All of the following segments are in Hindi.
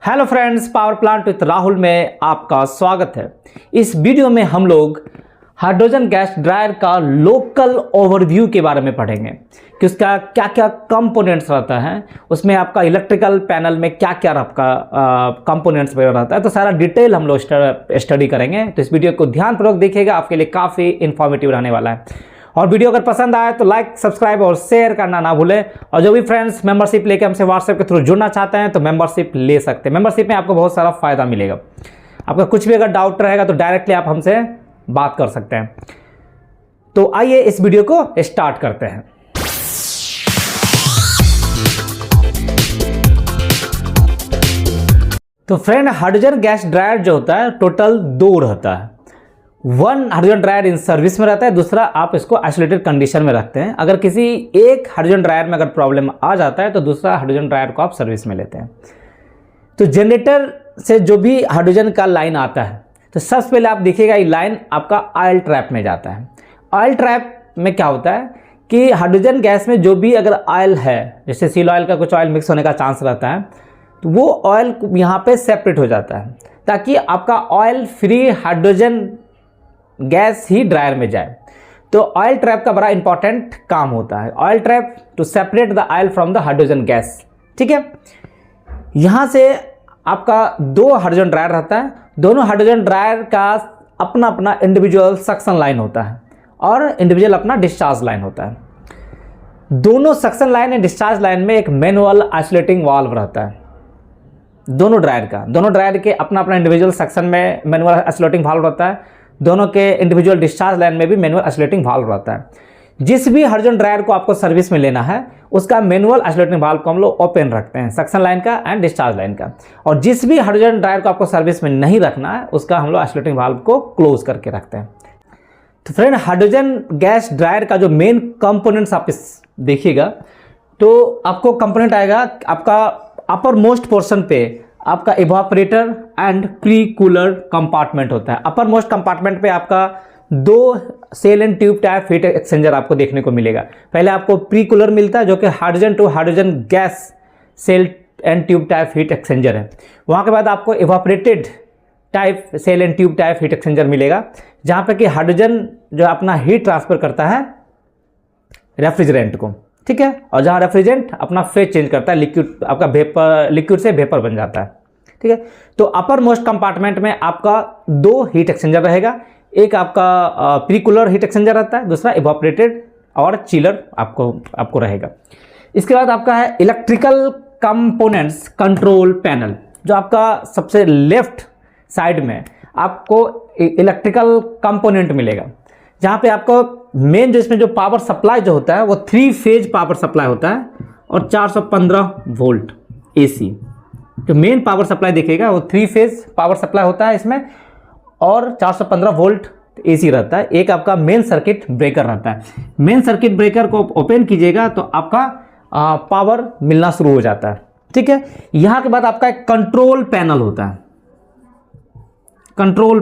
Hello friends, power plant with Rahul में आपका स्वागत है। इस वीडियो में हम लोग हाइड्रोजन गैस ड्रायर का लोकल ओवरव्यू के बारे में पढ़ेंगे कि उसका क्या क्या कंपोनेंट्स रहता है, उसमें आपका इलेक्ट्रिकल पैनल में क्या क्या आपका कंपोनेंट्स वगैरह रहता है, तो सारा डिटेल हम लोग स्टडी करेंगे। तो इस वीडियो को ध्यानपूर्वक देखिएगा, आपके लिए काफ़ी इन्फॉर्मेटिव रहने वाला है। और वीडियो अगर पसंद आए तो लाइक, सब्सक्राइब और शेयर करना ना भूलें। और जो भी फ्रेंड्स मेंबरशिप लेके हमसे व्हाट्सएप के थ्रू जुड़ना चाहते हैं तो मेंबरशिप ले सकते हैं। मेंबरशिप में आपको बहुत सारा फायदा मिलेगा। आपका कुछ भी अगर डाउट रहेगा तो डायरेक्टली आप हमसे बात कर सकते हैं। तो आइए इस वीडियो को स्टार्ट करते हैं। तो फ्रेंड, हाइड्रोजन गैस ड्रायर जो होता है टोटल दो रहता है। One hydrogen dryer in service में रहता है, दूसरा आप इसको आइसोलेटेड कंडीशन में रखते हैं। अगर किसी एक हाइड्रोजन ड्रायर में अगर प्रॉब्लम आ जाता है तो दूसरा हाइड्रोजन ड्रायर को आप सर्विस में लेते हैं। तो जनरेटर से जो भी हाइड्रोजन का लाइन आता है तो सबसे पहले आप देखिएगा ये लाइन आपका ऑयल ट्रैप में जाता है। ऑयल ट्रैप में क्या होता है कि हाइड्रोजन गैस में जो भी अगर ऑयल है, जैसे सील ऑयल का कुछ ऑयल मिक्स होने का चांस रहता है, तो वो ऑयल यहाँ पे सेपरेट हो जाता है ताकि आपका ऑयल फ्री हाइड्रोजन गैस ही ड्रायर में जाए। तो ऑयल ट्रैप का बड़ा इंपॉर्टेंट काम होता है। Oil trap to separate the oil from the hydrogen gas. ठीक है, यहाँ से आपका दो हाइड्रोजन ड्रायर रहता है। दोनों हाइड्रोजन ड्रायर का अपना अपना इंडिविजुअल सक्शन लाइन होता है और इंडिविजुअल अपना डिस्चार्ज लाइन होता है। दोनों suction line and discharge line में एक मैनुअल आइसोलेटिंग वाल्व रहता है। दोनों ड्रायर के अपना अपना इंडिविजुअल सेक्शन में मैनुअल आइसोलेटिंग वाल्व रहता है। दोनों के इंडिविजुअल डिस्चार्ज लाइन में भी मैनुअल आइसोलेटिंग वाल्व रहता है। जिस भी हाइड्रोजन ड्रायर को आपको सर्विस में लेना है उसका मैनुअल आइसोलेटिंग वाल्व को हम लोग ओपन रखते हैं, सक्शन लाइन का एंड डिस्चार्ज लाइन का। और जिस भी हाइड्रोजन ड्रायर को आपको सर्विस में नहीं रखना है उसका हम लोग आइसोलेटिंग वाल्व को क्लोज करके रखते हैं। तो फ्रेंड, हाइड्रोजन गैस ड्रायर का जो मेन कंपोनेंट्स आप देखिएगा तो आपको कंपोनेंट आएगा आपका अपर मोस्ट पोर्शन पे आपका evaporator and pre cooler compartment होता है। अपर मोस्ट कंपार्टमेंट पे आपका दो shell and tube type heat exchanger आपको देखने को मिलेगा। पहले आपको प्री कूलर मिलता है जो कि hydrogen to hydrogen gas shell and tube type heat exchanger है। वहाँ के बाद आपको evaporated type shell and tube type heat exchanger मिलेगा, जहाँ पे कि हाइड्रोजन जो अपना हीट ट्रांसफर करता है रेफ्रिजरेंट को। ठीक है, और जहाँ रेफ्रिजरेंट अपना फेज चेंज करता है, लिक्विड आपका वेपर, लिक्विड से वेपर बन जाता है। ठीक है, तो अपर मोस्ट कंपार्टमेंट में आपका दो हीट एक्सचेंजर रहेगा। एक आपका प्री कूलर हीट एक्सचेंजर रहता है, दूसरा इवापोरेटेड और चिलर आपको रहेगा। इसके बाद आपका है इलेक्ट्रिकल कंपोनेंट्स कंट्रोल पैनल, जो आपका सबसे लेफ्ट साइड में आपको इलेक्ट्रिकल कंपोनेंट मिलेगा, जहाँ पे आपको मेन जो इसमें जो पावर सप्लाई जो होता है वो 3 फेज पावर सप्लाई होता है और 415 वोल्ट AC। जो मेन पावर सप्लाई देखिएगा वो 3 फेज पावर सप्लाई होता है इसमें और 415 वोल्ट AC रहता है। एक आपका मेन सर्किट ब्रेकर रहता है। मेन सर्किट ब्रेकर को ओपन कीजिएगा तो आपका पावर मिलना शुरू हो जाता है। ठीक है, यहाँ के बाद आपका एक कंट्रोल पैनल होता है। कंट्रोल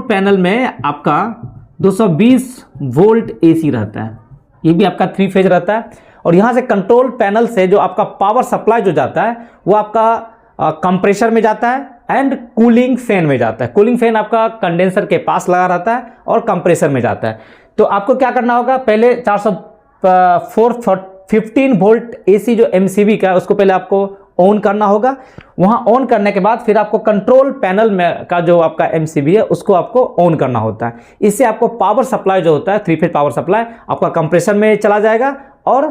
पैनल में आपका 220 वोल्ट AC रहता है। ये भी आपका 3 फेज रहता है। और यहाँ से कंट्रोल पैनल से जो आपका पावर सप्लाई जो जाता है वो आपका कंप्रेसर में जाता है एंड कूलिंग फैन में जाता है। कूलिंग फैन आपका कंडेंसर के पास लगा रहता है और कंप्रेसर में जाता है। तो आपको क्या करना होगा, पहले 415 वोल्ट AC जो MCB का है उसको पहले आपको ऑन करना होगा। वहाँ ऑन करने के बाद फिर आपको कंट्रोल पैनल में का जो आपका MCB है उसको आपको ऑन करना होता है। इससे आपको पावर सप्लाई जो होता है 3 फेज पावर सप्लाई आपका कंप्रेसर में चला जाएगा और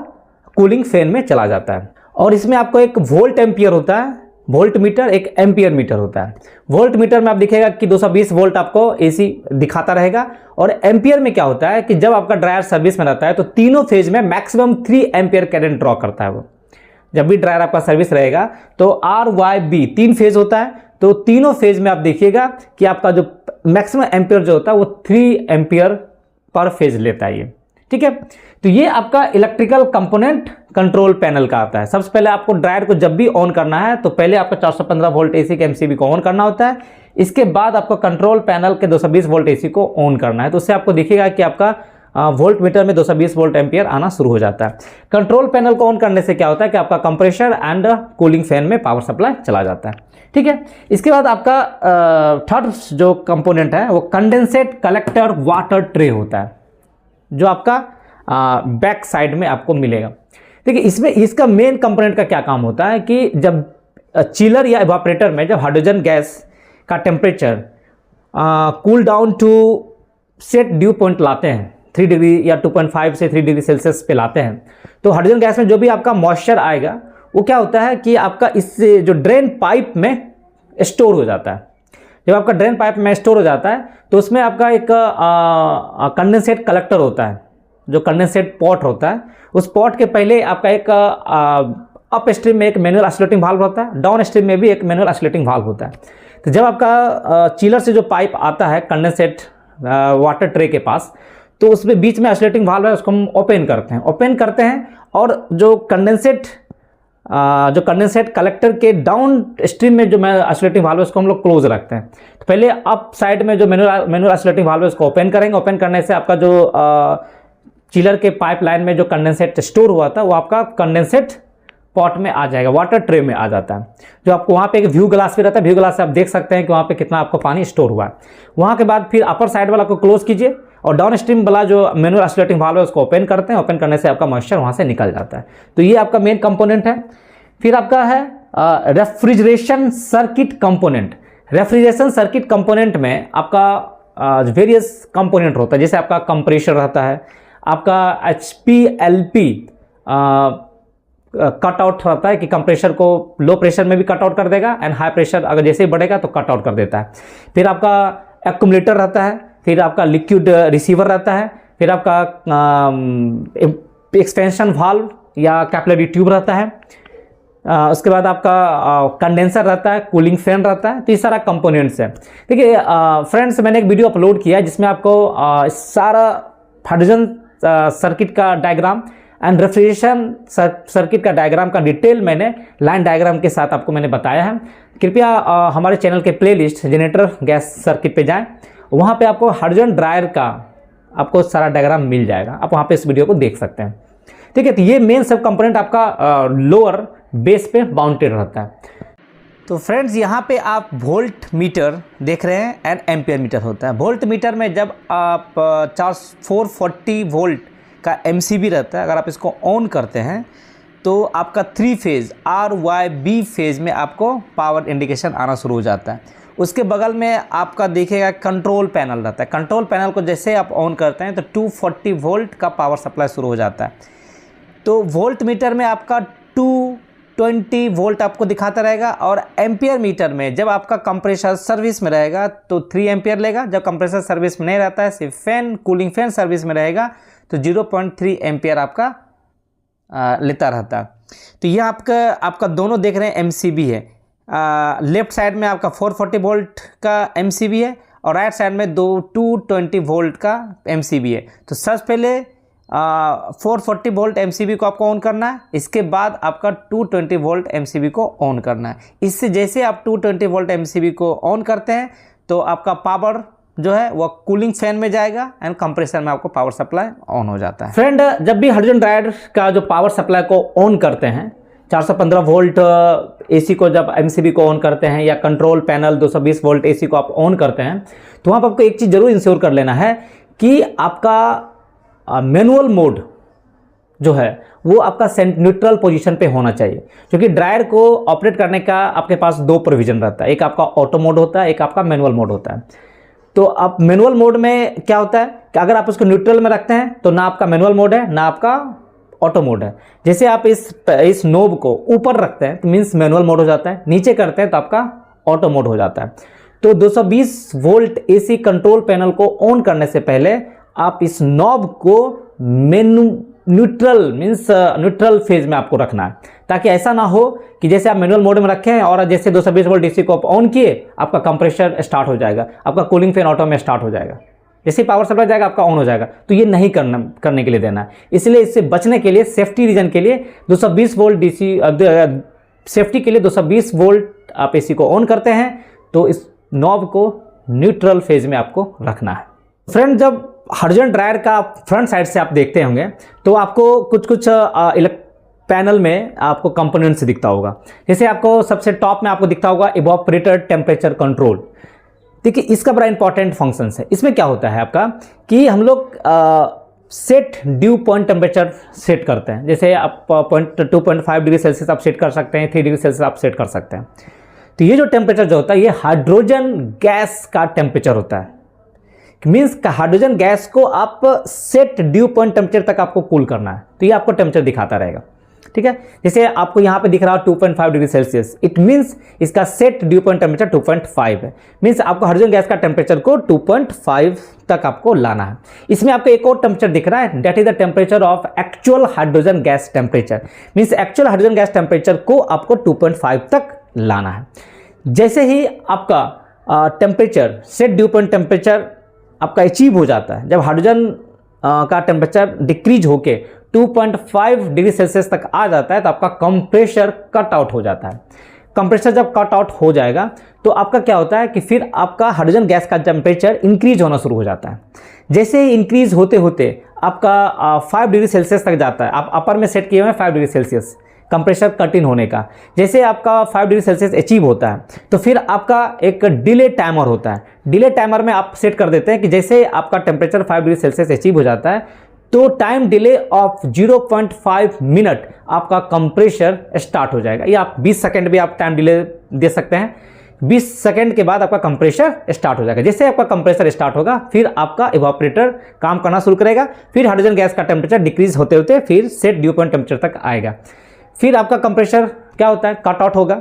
कूलिंग फैन में चला जाता है। और इसमें आपको एक वोल्ट एम्पियर होता है, वोल्ट मीटर, एक एम्पियर मीटर होता है। वोल्ट मीटर में आप दिखेगा कि 220 वोल्ट आपको AC दिखाता रहेगा। और एम्पियर में क्या होता है कि जब आपका ड्रायर सर्विस में रहता है तो तीनों फेज में मैक्सिमम 3 एम्पियर करंट ड्रॉ करता है। वो जब भी ड्रायर आपका सर्विस रहेगा तो RYB 3 फेज होता है, तो तीनों फेज में आप देखिएगा कि आपका जो मैक्सिमम एम्पियर जो होता है वो 3 एम्पियर पर फेज लेता है ये। ठीक है, तो ये आपका इलेक्ट्रिकल कंपोनेंट कंट्रोल पैनल का आता है। सबसे पहले आपको ड्रायर को जब भी ऑन करना है तो पहले आपको 415 वोल्ट AC के MCB को ऑन करना होता है। इसके बाद आपको कंट्रोल पैनल के 220 वोल्ट AC को ऑन करना है। तो उससे आपको दिखेगा कि आपका वोल्ट मीटर में 220 वोल्ट एम्पियर आना शुरू हो जाता है। कंट्रोल पैनल को ऑन करने से क्या होता है कि आपका कंप्रेसर एंड कूलिंग फैन में पावर सप्लाई चला जाता है। ठीक है, इसके बाद आपका थर्ड जो कंपोनेंट है वो कंडेंसेट कलेक्टर वाटर ट्रे होता है, जो आपका बैक साइड में आपको मिलेगा। देखिए, इसमें इसका मेन कंपोनेंट का क्या काम होता है कि जब चिलर या इवापोरेटर में जब हाइड्रोजन गैस का temperature cool down to set dew point लाते हैं 3 डिग्री या 2.5 से 3 डिग्री सेल्सियस पे लाते हैं, तो हाइड्रोजन गैस में जो भी आपका मॉइस्चर आएगा वो क्या होता है कि आपका इससे जो ड्रेन पाइप में स्टोर हो जाता है। जब आपका ड्रेन पाइप में स्टोर हो जाता है तो उसमें आपका एक कंडेंसेट कलेक्टर होता है, जो कंडेंसेट पॉट होता है। उस पॉट के पहले आपका एक अप स्ट्रीम में एक मैनुअल ऑसिलेटिंग वाल्व होता है, डाउन स्ट्रीम में भी एक मैनुअल ऑसिलेटिंग वाल्व होता है। तो जब आपका चिलर से जो पाइप आता है कंडेंसेट वाटर ट्रे के पास, तो उसमें बीच में ऑसिलेटिंग वाल्व है, उसको हम ओपन करते हैं और जो कंडेंसेट कलेक्टर के डाउन स्ट्रीम में जो ऑसिलेटिंग वाल्व है उसको हम लोग क्लोज रखते हैं। तो पहले अप साइड में जो मैनुअल ऑसिलेटिंग वाल्व है उसको ओपन करेंगे। ओपन करने से आपका जो चिलर के पाइपलाइन में जो कंडेंसेट स्टोर हुआ था वो आपका कंडेंसेट पॉट में आ जाएगा, वाटर ट्रे में आ जाता है। जो आपको वहाँ पे एक व्यू ग्लास भी रहता है, व्यू ग्लास से आप देख सकते हैं कि वहाँ पे कितना आपको पानी स्टोर हुआ है। वहाँ के बाद फिर अपर साइड वाला को क्लोज कीजिए और डाउन स्ट्रीम वाला जो मैनुअल ऑसिलेटिंग वाल्व है उसको ओपन करते हैं। ओपन करने से आपका मॉइस्चर वहाँ से निकल जाता है। तो ये आपका मेन कंपोनेंट है। फिर आपका है refrigeration circuit component. Refrigeration circuit component में आपका वेरियस कंपोनेंट होता है, जैसे आपका कंप्रेसर रहता है, आपका HPLP कट आउट रहता है कि कंप्रेसर को लो प्रेशर में भी कट आउट कर देगा एंड हाई प्रेशर अगर जैसे ही बढ़ेगा तो कट आउट कर देता है। फिर आपका एक्यूमुलेटर रहता है, फिर आपका लिक्विड रिसीवर रहता है, फिर आपका एक्सपेंशन वाल्व या कैपिलरी ट्यूब रहता है, उसके बाद आपका कंडेंसर रहता है, कूलिंग फैन रहता है। तो ये सारा कंपोनेंट्स है। देखिए फ्रेंड्स, मैंने एक वीडियो अपलोड किया है जिसमें आपको सारा हाइड्रोजन सर्किट का डायग्राम एंड रेफ्रिजरेशन सर्किट का डायग्राम का डिटेल मैंने लाइन डायग्राम के साथ आपको मैंने बताया है। कृपया हमारे चैनल के प्लेलिस्ट जनरेटर गैस सर्किट पे जाएं, वहाँ पे आपको हाइड्रोजन ड्रायर का आपको सारा डायग्राम मिल जाएगा, आप वहाँ पे इस वीडियो को देख सकते हैं। ठीक है, तो ये मेन सब कंपोनेंट आपका लोअर बेस पे बाउंडेड रहता है। तो फ्रेंड्स, यहाँ पे आप वोल्ट मीटर देख रहे हैं एंड एम्पियर मीटर होता है। वोल्ट मीटर में जब आप 440 वोल्ट का MCB रहता है, अगर आप इसको ऑन करते हैं तो आपका 3 फेज RYB फेज में आपको पावर इंडिकेशन आना शुरू हो जाता है। उसके बगल में आपका देखिएगा कंट्रोल पैनल रहता है। कंट्रोल पैनल को जैसे आप ऑन करते हैं तो 240 वोल्ट का पावर सप्लाई शुरू हो जाता है। तो वोल्ट मीटर में आपका 220 वोल्ट आपको दिखाता रहेगा और एम्पियर मीटर में जब आपका कंप्रेसर सर्विस में रहेगा तो 3 एम्पियर लेगा। जब कंप्रेसर सर्विस में नहीं रहता है, सिर्फ फैन कूलिंग फैन सर्विस में रहेगा तो 0.3 एम्पियर आपका लेता रहता है। तो ये आपका दोनों देख रहे हैं MCB है। लेफ्ट साइड में आपका 440 वोल्ट का MCB है और राइट साइड में 220 वोल्ट का MCB है। तो सबसे पहले 440 वोल्ट MCB को आपको ऑन करना है, इसके बाद आपका 220 वोल्ट MCB को ऑन करना है। इससे जैसे आप 220 वोल्ट MCB को ऑन करते हैं तो आपका पावर जो है वो कूलिंग फैन में जाएगा एंड कंप्रेसर में आपको पावर सप्लाई ऑन हो जाता है। फ्रेंड, जब भी हाइड्रोजन ड्रायर का जो पावर सप्लाई को ऑन करते हैं, 415 वोल्ट AC को जब MCB को ऑन करते हैं या कंट्रोल पैनल 220 वोल्ट AC को आप ऑन करते हैं, तो वहाँ पर आपको एक चीज़ जरूर इंश्योर कर लेना है कि आपका मैनुअल मोड जो है वो आपका न्यूट्रल पोजीशन पे होना चाहिए, क्योंकि ड्रायर को ऑपरेट करने का आपके पास 2 प्रोविजन रहता है। एक आपका ऑटो मोड होता है, एक आपका मैनुअल मोड होता है। तो आप मैनुअल मोड में क्या होता है कि अगर आप उसको न्यूट्रल में रखते हैं तो ना आपका मैनुअल मोड है ना आपका ऑटो मोड है। जैसे आप इस नोब को ऊपर रखते हैं तो मीन्स मैनुअल मोड हो जाता है, न्नीचे करते हैं तो आपका ऑटो मोड हो जाता है। तो 220 वोल्ट AC कंट्रोल पैनल को ऑन करने से पहले आप इस नॉब को न्यूट्रल फेज में आपको रखना है, ताकि ऐसा ना हो कि जैसे आप मैनुअल मोड में रखें और जैसे 220 वोल्ट DC को आप ऑन किए, आपका कंप्रेसर स्टार्ट हो जाएगा, आपका कूलिंग फैन ऑटो में स्टार्ट हो जाएगा, जैसे पावर सप्लाई जाएगा आपका ऑन हो जाएगा। तो ये नहीं करने के लिए देना है। इसलिए इससे बचने के लिए, सेफ्टी रीजन के लिए 220 वोल्ट DC सेफ्टी के लिए 220 वोल्ट आप AC को ऑन करते हैं तो इस नॉब को न्यूट्रल फेज में आपको रखना है। फ्रेंड, जब हाइड्रोजन ड्रायर का फ्रंट साइड से आप देखते होंगे तो आपको कुछ कुछ पैनल में आपको कंपोनेंट्स दिखता होगा। जैसे आपको सबसे टॉप में आपको दिखता होगा इवोपरेटर टेम्परेचर कंट्रोल। देखिए इसका बड़ा इंपॉर्टेंट फंक्शन है। इसमें क्या होता है आपका कि हम लोग set dew point temperature set करते हैं। जैसे आप 2.5 डिग्री सेल्सियस आप सेट कर सकते हैं, 3 डिग्री सेल्सियस आप सेट कर सकते हैं। तो ये जो टेम्परेचर जो होता है ये हाइड्रोजन गैस का टेम्परेचर होता है। मीन्स हाइड्रोजन गैस को आप सेट ड्यू पॉइंट टेम्परेचर तक आपको कूल करना है, तो ये आपको टेम्परेचर दिखाता रहेगा। ठीक है, जैसे आपको यहाँ पे दिख रहा है 2.5 डिग्री सेल्सियस, इट मीन्स इसका सेट ड्यू पॉइंट टेम्परेचर 2.5 है। मीन्स आपको हाइड्रोजन गैस का टेम्परेचर को 2.5 तक आपको लाना है। इसमें आपको एक और टेम्परेचर दिख रहा है, that is the temperature of actual hydrogen gas temperature. Means actual hydrogen gas temperature को आपको 2.5 तक लाना है। जैसे ही आपका temperature set dew point temperature आपका अचीव हो जाता है, जब हाइड्रोजन का टेम्परेचर डिक्रीज होके 2.5 डिग्री सेल्सियस तक आ जाता है तो आपका कंप्रेशर कट आउट हो जाता है। कंप्रेशर जब कट आउट हो जाएगा तो आपका क्या होता है कि फिर आपका हाइड्रोजन गैस का टेम्परेचर इंक्रीज होना शुरू हो जाता है। जैसे ही इंक्रीज होते होते आपका 5 डिग्री सेल्सियस तक जाता है। आप अपर में सेट किए हुए हैं 5 degree Celsius compressor cut in होने का। जैसे आपका 5 डिग्री सेल्सियस अचीव होता है तो फिर आपका एक डिले टाइमर होता है। डिले टाइमर में आप सेट कर देते हैं कि जैसे आपका टेम्परेचर 5 डिग्री सेल्सियस अचीव हो जाता है तो टाइम डिले ऑफ 0.5 मिनट आपका कंप्रेशर स्टार्ट हो जाएगा। या आप 20 सेकेंड भी आप टाइम डिले दे सकते हैं। 20 सेकेंड के बाद आपका कंप्रेशर स्टार्ट हो जाएगा। जैसे आपका कंप्रेसर स्टार्ट होगा फिर आपका इवापोरेटर काम करना शुरू करेगा। फिर हाइड्रोजन गैस का टेम्परेचर डिक्रीज होते होते फिर सेट ड्यू पॉइंट टेम्परेचर तक आएगा। फिर आपका कंप्रेसर क्या होता है, कट आउट होगा,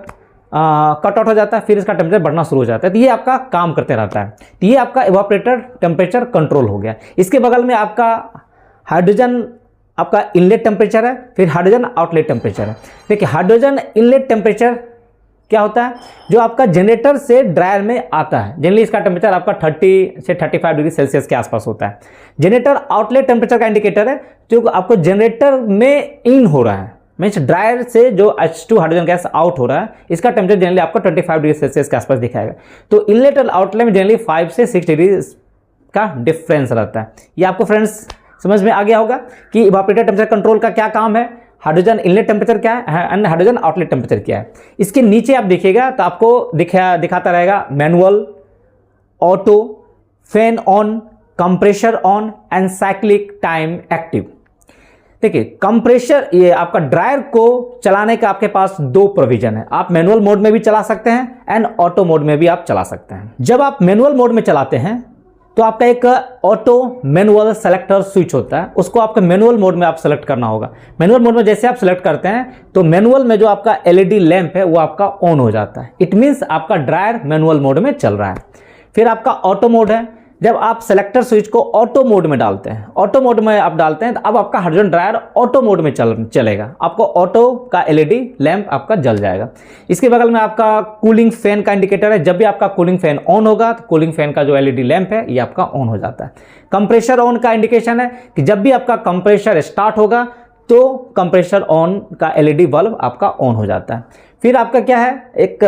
कट आउट हो जाता है, फिर इसका टेम्परेचर बढ़ना शुरू हो जाता है। तो ये आपका काम करते रहता है। तो ये आपका इवापोरेटर टेम्परेचर कंट्रोल हो गया। इसके बगल में आपका हाइड्रोजन आपका इनलेट टेम्परेचर है, फिर हाइड्रोजन आउटलेट टेम्परेचर है। देखिए हाइड्रोजन इनलेट टेम्परेचर क्या होता है, जो आपका जनरेटर से ड्रायर में आता है। जनरली इसका टेम्परेचर आपका 30 से 35 डिग्री सेल्सियस के आसपास होता है। जनरेटर आउटलेट टेम्परेचर का इंडिकेटर है जो आपको जनरेटर में इन हो रहा है। मीन्स ड्रायर से जो H2 हाइड्रोजन गैस आउट हो रहा है इसका टेम्परेचर जनरली आपको 25 डिग्री सेल्सियस के आसपास दिखाएगा। तो इनलेट और आउटलेट में जनरली 5 से 6 डिग्री का डिफरेंस रहता है। ये आपको फ्रेंड्स समझ में आ गया होगा कि इवापोरेटर टेम्परेचर कंट्रोल का क्या काम है, हाइड्रोजन इनलेट टेम्परेचर क्या है एंड हाइड्रोजन आउटलेट टेम्परेचर क्या है। इसके नीचे आप देखिएगा तो आपको दिखाता रहेगा manual, auto, fan on, compressor on and cyclic time active. देखिए कंप्रेशर, ये आपका ड्रायर को चलाने का आपके पास 2 प्रोविजन है। आप मैनुअल मोड में भी चला सकते हैं एंड ऑटो मोड में भी आप चला सकते हैं। जब आप मैनुअल मोड में चलाते हैं तो आपका एक ऑटो मैनुअल सेलेक्टर स्विच होता है, उसको आपका मैनुअल मोड में आप सेलेक्ट करना होगा। मैनुअल मोड में जैसे आप सेलेक्ट करते हैं तो मैनुअल में जो आपका एलईडी लैंप है वो आपका ऑन हो जाता है। इट मीन्स आपका ड्रायर मैनुअल मोड में चल रहा है। फिर आपका ऑटो मोड है, जब आप सेलेक्टर स्विच को ऑटो मोड में डालते हैं, ऑटो मोड में आप डालते हैं तो अब आपका हाइड्रोजन ड्रायर ऑटो मोड में चलेगा। आपको ऑटो का एलईडी लैंप आपका जल जाएगा। इसके बगल में आपका कूलिंग फैन का इंडिकेटर है। जब भी आपका कूलिंग फैन ऑन होगा तो कूलिंग फैन का जो एलईडी लैंप है ये आपका ऑन हो जाता है। कंप्रेशर ऑन का इंडिकेशन है कि जब भी आपका कंप्रेशर स्टार्ट होगा तो कंप्रेशर ऑन का एलईडी बल्ब आपका ऑन हो जाता है। फिर आपका क्या है, एक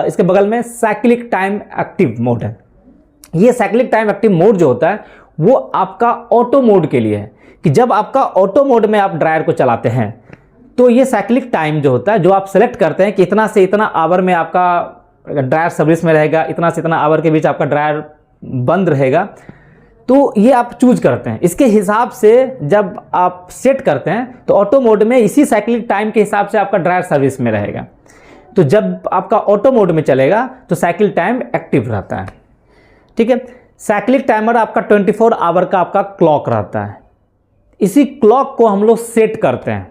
इसके बगल में साइक्लिक टाइम एक्टिव मोड है। ये साइक्लिक टाइम एक्टिव मोड जो होता है वो आपका ऑटो मोड के लिए है कि जब आपका ऑटो मोड में आप ड्रायर को चलाते हैं तो ये साइक्लिक टाइम जो होता है जो आप सेलेक्ट करते हैं कि इतना से इतना आवर में आपका ड्रायर सर्विस में रहेगा, इतना से इतना आवर के बीच आपका ड्रायर बंद रहेगा, तो ये आप चूज करते हैं। इसके हिसाब से जब आप सेट करते हैं तो ऑटो मोड में इसी साइक्लिक टाइम के हिसाब से आपका ड्रायर सर्विस में रहेगा। तो जब आपका ऑटो मोड में चलेगा तो साइकिल टाइम एक्टिव रहता है। ठीक है, साइक्लिक टाइमर आपका 24 आवर का आपका क्लॉक रहता है। इसी क्लॉक को हम लोग सेट करते हैं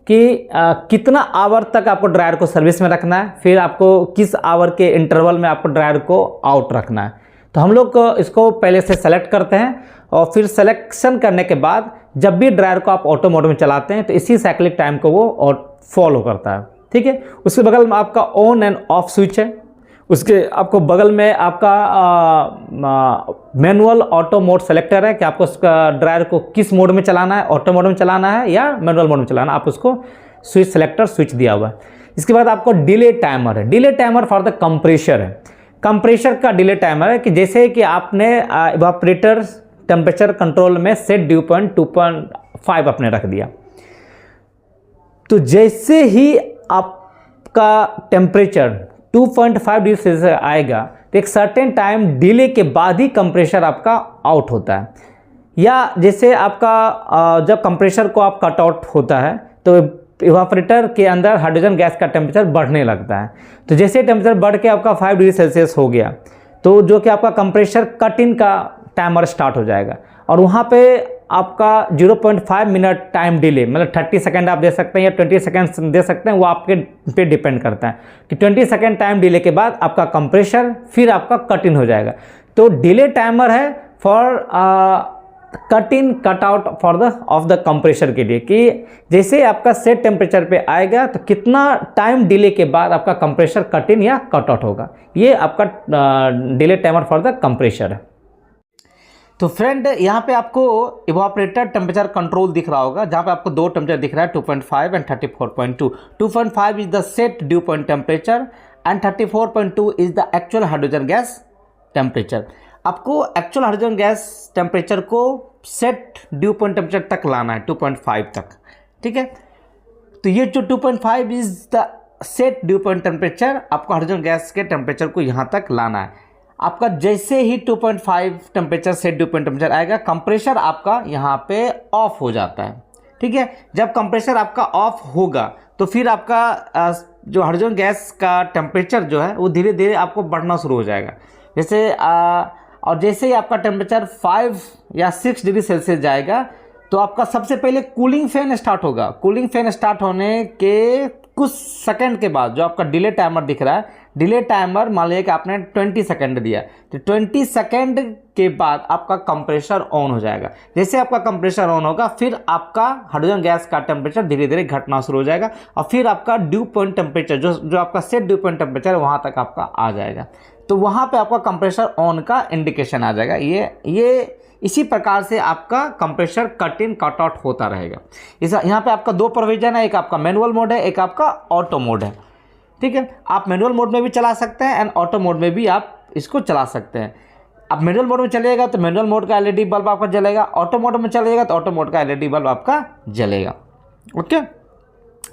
कि कितना आवर तक आपको ड्रायर को सर्विस में रखना है, फिर आपको किस आवर के इंटरवल में आपको ड्रायर को आउट रखना है। तो हम लोग इसको पहले से सेलेक्ट करते हैं और फिर सेलेक्शन करने के बाद जब भी ड्रायर को आप ऑटो मोड में चलाते हैं तो इसी साइक्लिक टाइम को वो फॉलो करता है। ठीक है, उसके बगल में आपका ऑन एंड ऑफ स्विच है। उसके आपको बगल में आपका मैनुअल ऑटो मोड सेलेक्टर है कि आपको उसका ड्रायर को किस मोड में चलाना है, ऑटो मोड में चलाना है या मैनुअल मोड में चलाना है। आप उसको स्विच सेलेक्टर स्विच दिया हुआ है। इसके बाद आपको डिले टाइमर है। Delay timer for the compressor है। कंप्रेशर का डिले टाइमर है कि जैसे कि आपने इवापोरेटर टेम्परेचर कंट्रोल में सेट ड्यू पॉइंट 2.5 आपने रख दिया। तो जैसे ही आपका टेम्परेचर 2.5 डिग्री सेल्सियस आएगा तो एक सर्टेन टाइम डिले के बाद ही कंप्रेसर आपका आउट होता है। या जैसे आपका जब कंप्रेसर को आप कट आउट होता है तो इवापोरेटर के अंदर हाइड्रोजन गैस का टेम्परेचर बढ़ने लगता है। तो जैसे टेम्परेचर बढ़ के आपका 5 डिग्री सेल्सियस हो गया तो जो कि आपका कंप्रेसर कट इन का टाइमर स्टार्ट हो जाएगा और वहाँ पे आपका 0.5 मिनट टाइम डिले, मतलब 30 सेकंड आप दे सकते हैं या 20 सेकंड दे सकते हैं, वो आपके पे डिपेंड करता है कि 20 सेकंड टाइम डिले के बाद आपका कंप्रेसर फिर आपका कट इन हो जाएगा। तो डिले टाइमर है for cut in cut out for the of the compressor के लिए कि जैसे आपका सेट टेम्परेचर पे आएगा तो कितना टाइम डिले के बाद आपका कंप्रेसर कट इन या कट आउट होगा। ये आपका delay timer for the compressor है। तो फ्रेंड यहाँ पे आपको इवापोरेटर टेम्परेचर कंट्रोल दिख रहा होगा, जहाँ पे आपको दो टेम्परेचर दिख रहा है 2.5 and 34.2। 2.5 is the set dew point temperature and 34.2 is the actual hydrogen gas temperature. आपको एक्चुअल हाइड्रोजन गैस टेम्परेचर को सेट ड्यू पॉइंट टेम्परेचर तक लाना है, 2.5 तक, ठीक है। तो ये जो 2.5 is the set dew point temperature, आपको हाइड्रोजन गैस के टेम्परेचर को यहाँ तक लाना है। आपका जैसे ही 2.5 temperature set dew point temperature आएगा, कंप्रेसर आपका यहाँ पे ऑफ हो जाता है, ठीक है। जब कंप्रेसर आपका ऑफ होगा तो फिर आपका जो हाइड्रोजन गैस का टेम्परेचर जो है वो धीरे धीरे आपको बढ़ना शुरू हो जाएगा। जैसे और जैसे ही आपका टेम्परेचर 5 या 6 डिग्री सेल्सियस जाएगा तो आपका सबसे पहले कूलिंग फैन स्टार्ट होगा। कूलिंग फैन स्टार्ट होने के कुछ सेकंड के बाद जो आपका डिले टाइमर दिख रहा है, डिले टाइमर मान लीजिए कि आपने 20 सेकंड दिया, तो 20 सेकंड के बाद आपका कंप्रेसर ऑन हो जाएगा। जैसे आपका कंप्रेसर ऑन होगा फिर आपका हाइड्रोजन गैस का टेम्परेचर धीरे धीरे घटना शुरू हो जाएगा और फिर आपका ड्यू पॉइंट टेम्परेचर जो आपका सेट ड्यू पॉइंट टेम्परेचर है वहाँ तक आपका आ जाएगा। तो वहाँ पे आपका कंप्रेसर ऑन का इंडिकेशन आ जाएगा। ये इसी प्रकार से आपका compressor cut in cut out होता रहेगा। यहाँ पे आपका दो प्रोविजन है, एक आपका मैनुअल मोड है, एक आपका ऑटो मोड है, ठीक है। आप मैनुअल मोड में भी चला सकते हैं एंड ऑटो मोड में भी आप इसको चला सकते हैं। आप मैनुअल मोड में चलिएगा तो मैनुअल मोड का एलईडी बल्ब आपका जलेगा, ऑटो मोड में चलिएगा तो ऑटो मोड का एलईडी बल्ब आपका जलेगा, ओके।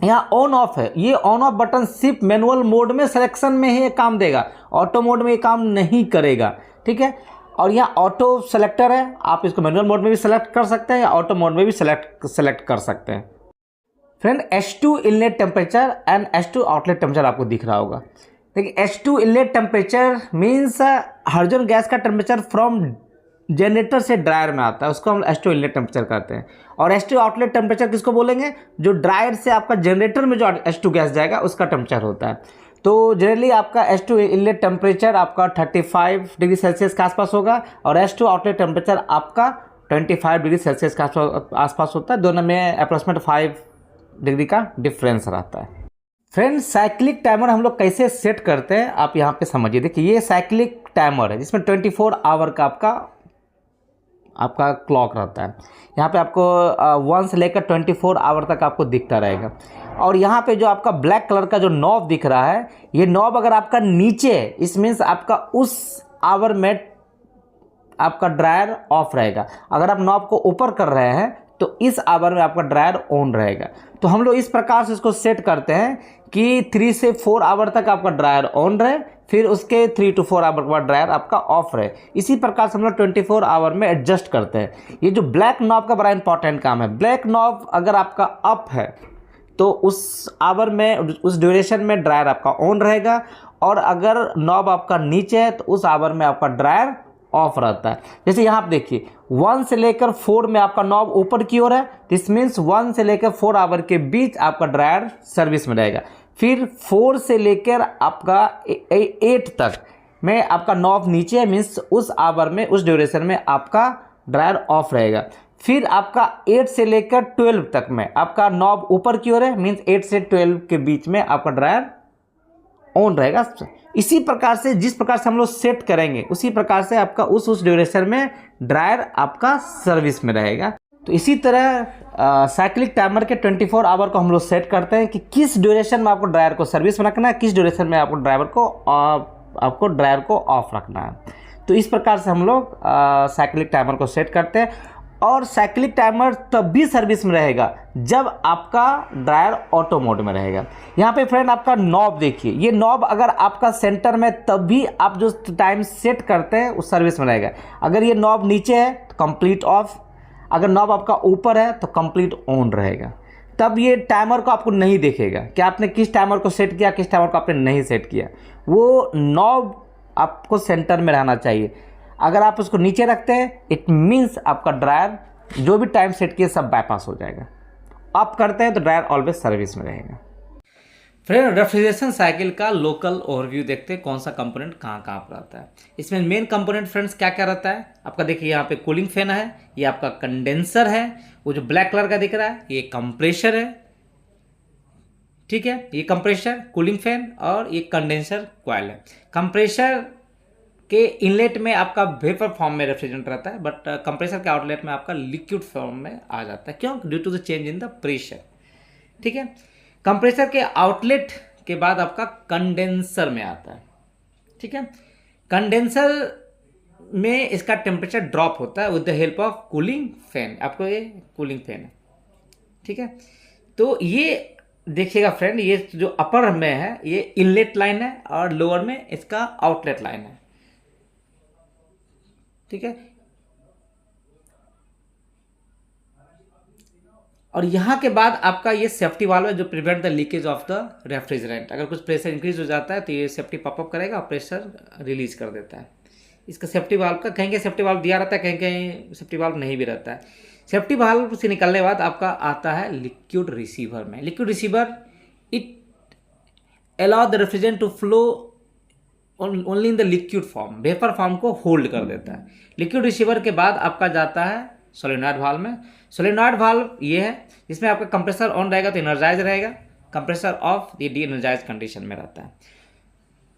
यहाँ ऑन ऑफ है, ये ऑन ऑफ बटन सिर्फ मैनुअल मोड में सिलेक्शन में ही काम देगा, ऑटो मोड में ये काम नहीं करेगा, ठीक है। और यहाँ ऑटो सेलेक्टर है, आप इसको मैनुअल मोड में भी सेलेक्ट कर सकते हैं या ऑटो मोड में भी सेलेक्ट कर सकते हैं। Friend H2 inlet temperature and H2 outlet temperature आपको दिख रहा होगा। देखिए H2 inlet temperature means hydrogen gas का टेम्परेचर फ्रॉम जनरेटर से ड्रायर में आता है, उसको हम H2 इनलेट टेम्परेचर कहते हैं। और H2 आउटलेट टेम्परेचर किसको बोलेंगे? जो ड्रायर से आपका जनरेटर में जो H2 गैस जाएगा उसका टेम्परेचर होता है। तो जनरली आपका H2 इनलेट टेम्परेचर आपका 35 डिग्री सेल्सियस के आसपास होगा और H2 आउटलेट टेम्परेचर आपका 25 डिग्री सेल्सियस के आसपास होता है। दोनों में अप्रोक्सीमेट 5 डिग्री का डिफरेंस रहता है। फ्रेंड्स, साइक्लिक टाइमर हम लोग कैसे सेट करते हैं आप यहाँ पे समझिए। देखिए ये साइक्लिक टाइमर है जिसमें 24 आवर का आपका क्लॉक रहता है। यहाँ पे आपको 1 से लेकर 24 आवर तक आपको दिखता रहेगा। और यहाँ पे जो आपका ब्लैक कलर का जो नॉब दिख रहा है, ये नॉब अगर आपका नीचे है इस मीन्स आपका उस आवर में आपका ड्रायर ऑफ रहेगा। अगर आप नॉब को ऊपर कर रहे हैं तो इस आवर में आपका ड्रायर ऑन रहेगा। तो हम लोग इस प्रकार से इसको सेट करते हैं कि 3 से 4 आवर तक आपका ड्रायर ऑन रहे, फिर उसके 3 to 4 आवर के बाद ड्रायर आपका ऑफ रहे। इसी प्रकार से हम लोग 24 आवर में एडजस्ट करते हैं। ये जो ब्लैक नॉब का बड़ा इंपॉर्टेंट काम है। ब्लैक नॉब अगर आपका अप है तो उस आवर में उस ड्यूरेशन में ड्रायर आपका ऑन रहेगा, और अगर नॉब आपका नीचे है तो उस आवर में आपका ड्रायर ऑफ रहता है। जैसे यहाँ आप देखिए 1 से लेकर 4 में आपका नॉब ऊपर की ओर है, दिस मीन्स 1 से लेकर 4 आवर के बीच आपका ड्रायर सर्विस में रहेगा। फिर 4 से लेकर आपका 8 तक में आपका नॉब नीचे है, मीन्स उस आवर में उस ड्यूरेशन में आपका ड्रायर ऑफ रहेगा। फिर आपका 8 से लेकर 12 तक में आपका नॉब ऊपर की ओर है, मीन्स 8 से 12 के बीच में आपका ड्रायर ऑन रहेगा। इसी प्रकार से जिस प्रकार से हम लोग सेट करेंगे उसी प्रकार से आपका उस ड्यूरेशन में ड्रायर आपका सर्विस में रहेगा। तो इसी तरह साइक्लिक टाइमर के 24 आवर को हम लोग सेट करते हैं कि किस ड्यूरेशन में आपको ड्रायर को सर्विस में रखना है, किस ड्यूरेशन में आपको ड्रायर को ऑफ रखना है। तो इस प्रकार से हम लोग साइक्लिक टाइमर को सेट करते हैं। और साइक्लिक टाइमर तब भी सर्विस में रहेगा जब आपका ड्रायर ऑटो मोड में रहेगा। यहाँ पे फ्रेंड आपका नॉब देखिए, ये नॉब अगर आपका सेंटर में तब भी आप जो टाइम सेट करते हैं उस सर्विस में रहेगा। अगर ये नॉब नीचे है तो कंप्लीट ऑफ, अगर नॉब आपका ऊपर है तो कंप्लीट ऑन रहेगा। तब ये टाइमर को आपको नहीं देखेगा कि आपने किस टाइमर को सेट किया, किस टाइमर को आपने नहीं सेट किया। वो नॉब आपको सेंटर में रहना चाहिए। अगर आप उसको नीचे रखते हैं इट मीन्स आपका ड्रायर जो भी टाइम सेट किया सब बाईपास हो जाएगा। आप करते हैं तो ड्रायर ऑलवेज सर्विस में रहेगा। फ्रेंड रेफ्रिजरेशन साइकिल का लोकल ओवरव्यू देखते हैं, कौन सा कंपोनेंट कहाँ कहाँ पर आता है। इसमें मेन कंपोनेंट फ्रेंड्स क्या क्या रहता है आपका, देखिए यहाँ पे कूलिंग फैन है, ये आपका कंडेंसर है, वो जो ब्लैक कलर का दिख रहा है ये कंप्रेशर है, ठीक है, ये कंप्रेशर, कूलिंग फैन और ये कंडेंसर कॉइल है। कंप्रेशर के इनलेट में आपका वेपर फॉर्म में रेफ्रिजरेंट रहता है, बट कंप्रेसर के आउटलेट में आपका लिक्विड फॉर्म में आ जाता है। क्यों? Due to the change in the pressure, ठीक है। कंप्रेसर के आउटलेट के बाद आपका कंडेंसर में आता है, ठीक है। कंडेंसर में इसका टेम्परेचर ड्रॉप होता है with the help of cooling fan. आपको ये कूलिंग फैन है, ठीक है। तो ये देखिएगा फ्रेंड, ये जो अपर में है ये इनलेट लाइन है और लोअर में इसका आउटलेट लाइन है, ठीक है। और यहाँ के बाद आपका ये सेफ्टी वाल्व है जो prevent the leakage of the refrigerant. अगर कुछ प्रेशर इंक्रीज हो जाता है तो ये सेफ्टी पॉपअप करेगा और प्रेशर रिलीज कर देता है। इसका सेफ्टी वाल्व का कहीं कहीं सेफ्टी वाल्व दिया रहता है, कहीं कहीं सेफ्टी वाल्व नहीं भी रहता है। सेफ्टी वाल्व से निकलने के बाद आपका आता है लिक्विड रिसीवर में। Liquid receiver it allow the refrigerant to flow only in the liquid form, vapour form को होल्ड कर देता है। लिक्विड रिसीवर के बाद आपका जाता है सोलेनॉइड वाल्व में। सोलेनॉइड वाल्व ये है जिसमें आपका कंप्रेसर ऑन रहेगा तो एनर्जाइज रहेगा, कंप्रेसर ऑफ ये डी एनर्जाइज कंडीशन में रहता है।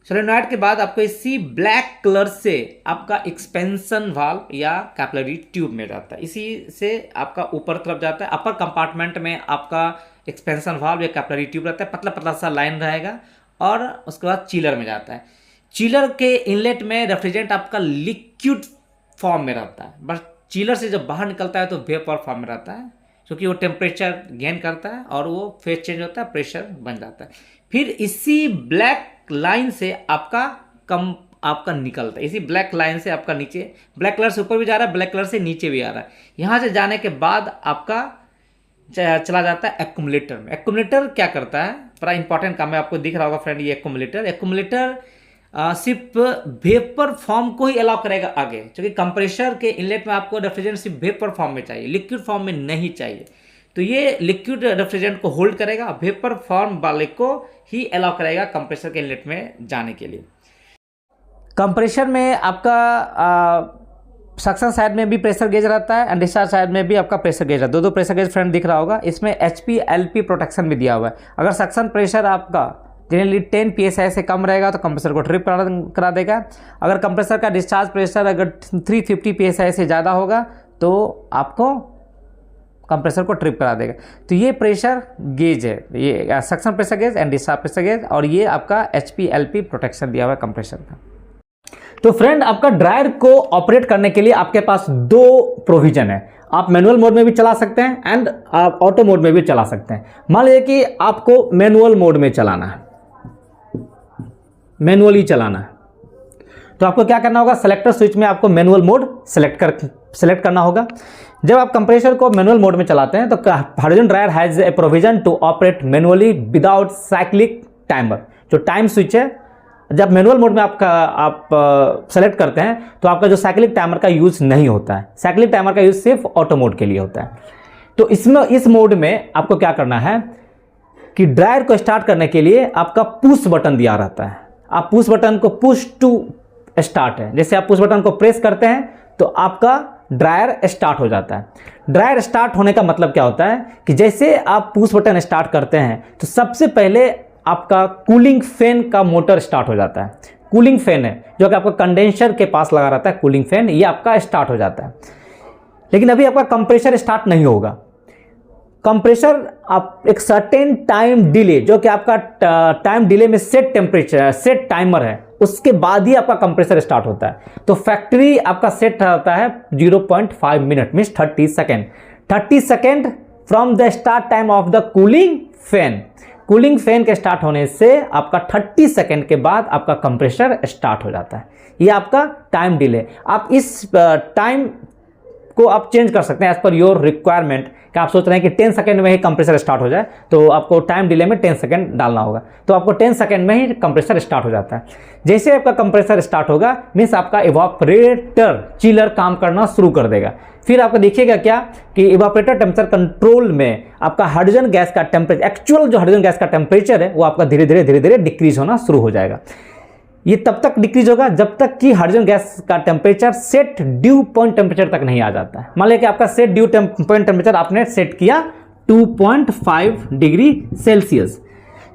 सोलेनॉइड के बाद आपको इसी ब्लैक कलर से आपका एक्सपेंशन वाल्व या कैपिलरी ट्यूब में जाता है, इसी से आपका ऊपर तरफ जाता है। अपर कंपार्टमेंट में आपका एक्सपेंशन वाल्व या कैपिलरी ट्यूब रहता है, पतला पतला सा लाइन रहेगा। और उसके बाद चिलर में जाता है। चिलर के इनलेट में रेफ्रिजरेंट आपका लिक्विड फॉर्म में रहता है, बस चिलर से जब बाहर निकलता है तो वेपर फॉर्म में रहता है, क्योंकि वो टेम्परेचर गेन करता है और वो फेज चेंज होता है, प्रेशर बन जाता है। फिर इसी ब्लैक लाइन से आपका निकलता है, इसी ब्लैक लाइन से आपका नीचे, ब्लैक कलर से ऊपर भी जा रहा है, ब्लैक कलर से नीचे भी आ रहा है। यहाँ से जाने के बाद आपका चला जाता है एक्यूमुलेटर में। एक्यूमुलेटर क्या करता है, बड़ा इंपॉर्टेंट काम है, आपको दिख रहा होगा फ्रेंड ये एक्यूमुलेटर सिर्फ वेपर फॉर्म को ही अलाउ करेगा आगे, क्योंकि कंप्रेसर के इनलेट में आपको रेफ्रिजरेंट सिर्फ वेपर फॉर्म में चाहिए, लिक्विड फॉर्म में नहीं चाहिए। तो ये लिक्विड रेफ्रिजरेंट को होल्ड करेगा, वेपर फॉर्म वाले को ही अलाउ करेगा कंप्रेसर के इनलेट में जाने के लिए। कंप्रेसर में आपका सक्शन साइड में भी प्रेशर गेज रहता है एंड डिस्चार्ज साइड में भी आपका प्रेशर गेज है। दो प्रेशर गेज फ्रेंड दिख रहा होगा। इसमें HP LP प्रोटेक्शन भी दिया हुआ है। अगर सक्शन प्रेशर आपका जनरली 10 PSI से कम रहेगा तो कंप्रेसर को ट्रिप करा देगा। अगर कंप्रेसर का डिस्चार्ज प्रेशर अगर 350 PSI से ज़्यादा होगा तो आपको कंप्रेसर को ट्रिप करा देगा। तो ये प्रेशर गेज है, ये suction pressure gauge and discharge pressure gauge, और ये आपका HP LP प्रोटेक्शन दिया हुआ है कंप्रेसर का। तो फ्रेंड आपका ड्रायर को ऑपरेट करने के लिए आपके पास दो प्रोविजन है। आप मैनुअल मोड में भी चला सकते हैं एंड आप ऑटो मोड में भी चला सकते हैं। मान लीजिए कि आपको मैनुअल मोड में चलाना है, मैनुअली चलाना है, तो आपको क्या करना होगा, सेलेक्टर स्विच में आपको मैनुअल मोड सेलेक्ट करना होगा। जब आप कंप्रेसर को मैनुअल मोड में चलाते हैं तो hydrogen dryer has a provision to operate manually without cyclic timer. जो टाइम स्विच है, जब मैनुअल मोड में आप सेलेक्ट करते हैं तो आपका जो साइक्लिक टाइमर का यूज नहीं होता है। साइक्लिक टाइमर का यूज सिर्फ ऑटो मोड के लिए होता है। तो इसमें इस मोड में आपको क्या करना है कि ड्रायर को स्टार्ट करने के लिए आपका पुश बटन दिया रहता है। आप पुश बटन को पुश टू स्टार्ट है, जैसे आप पुश बटन को प्रेस करते हैं तो आपका ड्रायर स्टार्ट हो जाता है। ड्रायर स्टार्ट होने का मतलब क्या होता है कि जैसे आप पुश बटन स्टार्ट करते हैं तो सबसे पहले आपका कूलिंग फैन का मोटर स्टार्ट हो जाता है। कूलिंग फैन है जो कि आपका कंडेंसर के पास लगा रहता है, कूलिंग फैन, ये आपका स्टार्ट हो जाता है। लेकिन अभी आपका कंप्रेसर स्टार्ट नहीं होगा। कंप्रेसर आप एक सर्टेन टाइम डिले, जो कि आपका टाइम डिले में सेट टेम्परेचर, सेट टाइमर है, उसके बाद ही आपका कंप्रेसर स्टार्ट होता है। तो फैक्ट्री आपका सेट रहता है 0.5 minute means 30 second. 30 second from the start time of the cooling fan. Cooling fan के स्टार्ट होने से आपका 30 सेकेंड के बाद आपका कंप्रेसर स्टार्ट हो जाता है। ये आपका टाइम डिले। आप इस टाइम को आप चेंज कर सकते हैं एज पर योर रिक्वायरमेंट। कि आप सोच रहे हैं कि 10 सेकंड में ही कंप्रेसर स्टार्ट हो जाए, तो आपको टाइम डिले में 10 सेकंड डालना होगा, तो आपको 10 सेकंड में ही कंप्रेसर स्टार्ट हो जाता है। जैसे आपका कंप्रेसर स्टार्ट होगा मीन्स आपका इवापोरेटर चिलर काम करना शुरू कर देगा। फिर आपको देखिएगा क्या कि इवापोरेटर टेम्परेचर कंट्रोल में आपका हाइड्रोजन गैस का टेम्परेचर, एक्चुअल जो हाइड्रोजन गैस का टेम्परेचर है वो आपका धीरे धीरे डिक्रीज होना शुरू हो जाएगा। ये तब तक डिक्रीज होगा जब तक कि हाइड्रोजन गैस का temperature set dew point temperature तक नहीं आ जाता है। मान लिया कि आपका सेट ड्यू पॉइंट टेम्परेचर आपने सेट किया 2.5 डिग्री सेल्सियस,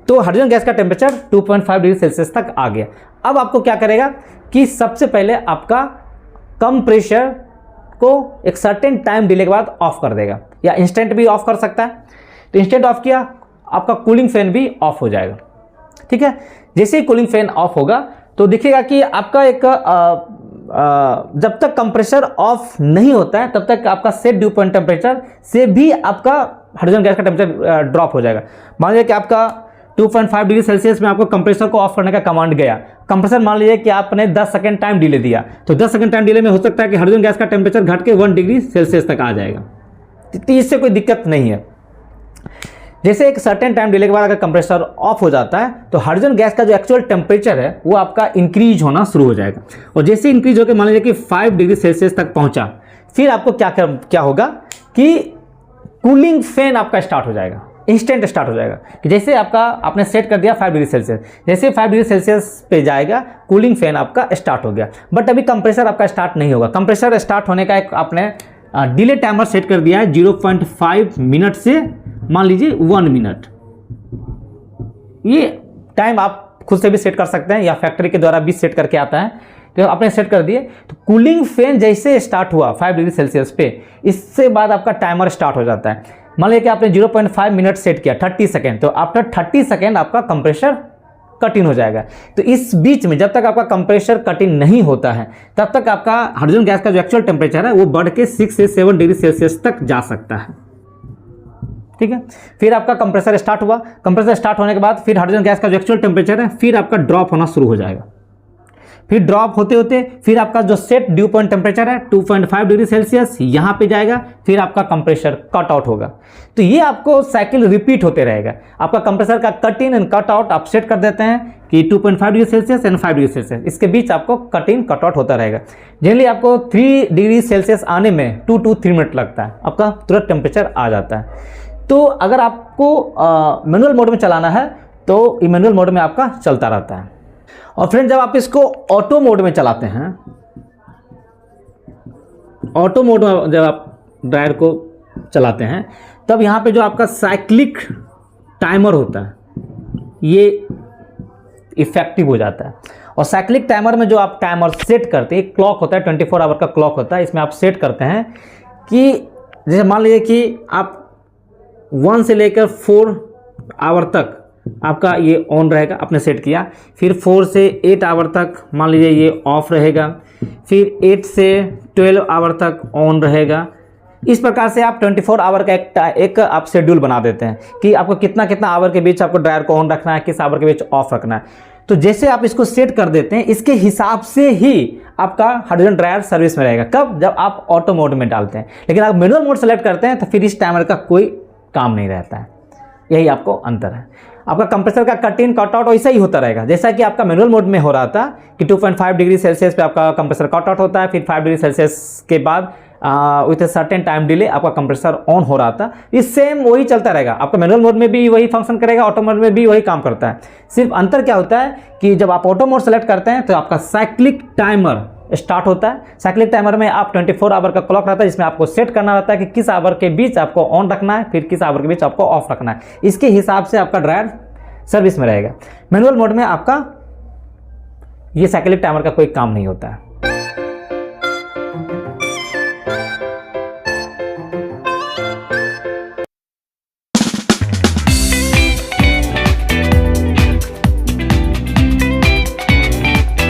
तो हाइड्रोजन गैस का टेम्परेचर 2.5 डिग्री सेल्सियस तक आ गया। अब आपको क्या करेगा कि सबसे पहले आपका कंप्रेसर को एक सर्टेन टाइम डिले के बाद ऑफ कर देगा, या इंस्टेंट भी ऑफ कर सकता है। तो इंस्टेंट ऑफ किया, आपका कूलिंग फैन भी ऑफ हो जाएगा। ठीक है, जैसे ही कूलिंग फैन ऑफ होगा तो देखिएगा कि आपका एक जब तक कंप्रेसर ऑफ नहीं होता है तब तक आपका सेट ड्यू पॉइंट टेम्परेचर से भी आपका हाइड्रोजन गैस का टेम्परेचर ड्रॉप हो जाएगा। मान लीजिए कि आपका 2.5 डिग्री सेल्सियस में आपको कंप्रेसर को ऑफ करने का कमांड गया। कंप्रेसर मान लीजिए कि आपने 10 सेकंड टाइम डिले दिया, तो 10 सेकंड टाइम डिले में हो सकता है कि हाइड्रोजन गैस का टेम्परेचर घट के 1 डिग्री सेल्सियस तक आ जाएगा। तो इससे कोई दिक्कत नहीं है। जैसे एक सर्टेन टाइम डिले के बाद अगर कंप्रेसर ऑफ हो जाता है तो हाइड्रोजन गैस का जो एक्चुअल टेम्परेचर है वो आपका इंक्रीज होना शुरू हो जाएगा, और जैसे इंक्रीज होकर मान लीजिए कि 5 डिग्री सेल्सियस तक पहुंचा, फिर आपको क्या होगा कि कूलिंग फैन आपका स्टार्ट हो जाएगा, इंस्टेंट स्टार्ट हो जाएगा। कि जैसे आपने सेट कर दिया 5 डिग्री सेल्सियस, जैसे 5 डिग्री सेल्सियस पे जाएगा कूलिंग फैन आपका स्टार्ट हो गया। बट अभी कंप्रेसर आपका स्टार्ट नहीं होगा। कंप्रेसर स्टार्ट होने का एक आपने डिले टाइमर सेट कर दिया है 0.5 मिनट से मान लीजिए 1 मिनट। ये टाइम आप खुद से भी सेट कर सकते हैं या फैक्ट्री के द्वारा भी सेट करके आता है। तो आपने सेट कर दिए, तो कूलिंग फैन जैसे स्टार्ट हुआ 5 डिग्री सेल्सियस पे, इससे बाद आपका टाइमर स्टार्ट हो जाता है। मान लीजिए कि आपने 0.5 मिनट सेट किया 30 सेकेंड, तो आफ्टर 30 सेकेंड आपका कंप्रेसर कट इन हो जाएगा। तो इस बीच में जब तक आपका कंप्रेसर कट इन नहीं होता है तब तक आपका हाइड्रोजन गैस का जो एक्चुअल टेम्परेचर है वो बढ़ के 6 से 7 डिग्री सेल्सियस तक जा सकता है। ठीक है, फिर आपका कंप्रेसर स्टार्ट हुआ। कंप्रेसर स्टार्ट होने के बाद फिर हाइड्रोजन गैस का जो एक्चुअल टेम्परेचर है फिर आपका ड्रॉप होना शुरू हो जाएगा। फिर ड्रॉप होते होते फिर आपका जो सेट ड्यू पॉइंट टेम्परेचर है 2.5 डिग्री सेल्सियस यहाँ पे जाएगा, फिर आपका कंप्रेसर कट आउट होगा। तो ये आपको साइकिल रिपीट होते रहेगा। आपका कंप्रेसर का cut in and cut out आप सेट कर देते हैं कि 2.5 degree Celsius and 5 degree Celsius, इसके बीच आपको कट इन कट आउट होता रहेगा। जनरली आपको 3 डिग्री सेल्सियस आने में 2 to 3 मिनट लगता है, आपका तुरंत टेम्परेचर आ जाता है। तो अगर आपको मैनुअल मोड में चलाना है तो मैनुअल मोड में आपका चलता रहता है। और फ्रेंड जब आप इसको ऑटो मोड में चलाते हैं, ऑटो मोड में जब आप ड्रायर को चलाते हैं तब यहाँ पे जो आपका साइक्लिक टाइमर होता है ये इफेक्टिव हो जाता है। और साइक्लिक टाइमर में जो आप टाइमर सेट करते हैं, क्लॉक होता है 24 आवर का क्लॉक होता है, इसमें आप सेट करते हैं कि जैसे मान लीजिए कि आप 1 से लेकर 4 आवर तक आपका ये ऑन रहेगा, आपने सेट किया। फिर 4 से 8 आवर तक मान लीजिए ये ऑफ रहेगा। फिर 8 से 12 आवर तक ऑन रहेगा। इस प्रकार से आप 24 आवर का एक आप शेड्यूल बना देते हैं कि आपको कितना आवर के बीच आपको ड्रायर को ऑन रखना है, किस आवर के बीच ऑफ रखना है। तो जैसे आप इसको सेट कर देते हैं इसके हिसाब से ही आपका हाइड्रोजन ड्रायर सर्विस में रहेगा। कब? जब आप ऑटो मोड में डालते हैं। लेकिन आप मैनुअल मोड सेलेक्ट करते हैं तो फिर इस टाइमर का कोई काम नहीं रहता है। यही आपको अंतर है। आपका कंप्रेसर का कट इन कट आउट वैसा ही होता रहेगा जैसा कि आपका मैनुअल मोड में हो रहा था कि 2.5 डिग्री सेल्सियस पे आपका कंप्रेसर कट आउट होता है, फिर 5 डिग्री सेल्सियस के बाद with a certain time delay आपका कंप्रेसर ऑन हो रहा था। इस सेम वही चलता रहेगा। आपका मैनुअल मोड में भी वही फंक्शन करेगा, ऑटो मोड में भी वही काम करता है। सिर्फ अंतर क्या होता है कि जब आप ऑटो मोड सेलेक्ट करते हैं तो आपका साइक्लिक टाइमर स्टार्ट होता है। साइक्लिक टाइमर में आप 24 आवर का क्लॉक रहता है जिसमें आपको सेट करना रहता है कि किस आवर के बीच आपको ऑन रखना है, फिर किस आवर के बीच आपको ऑफ रखना है। इसके हिसाब से आपका ड्रायर सर्विस में रहेगा। मैनुअल मोड में आपका ये साइक्लिक टाइमर का कोई काम नहीं होता है।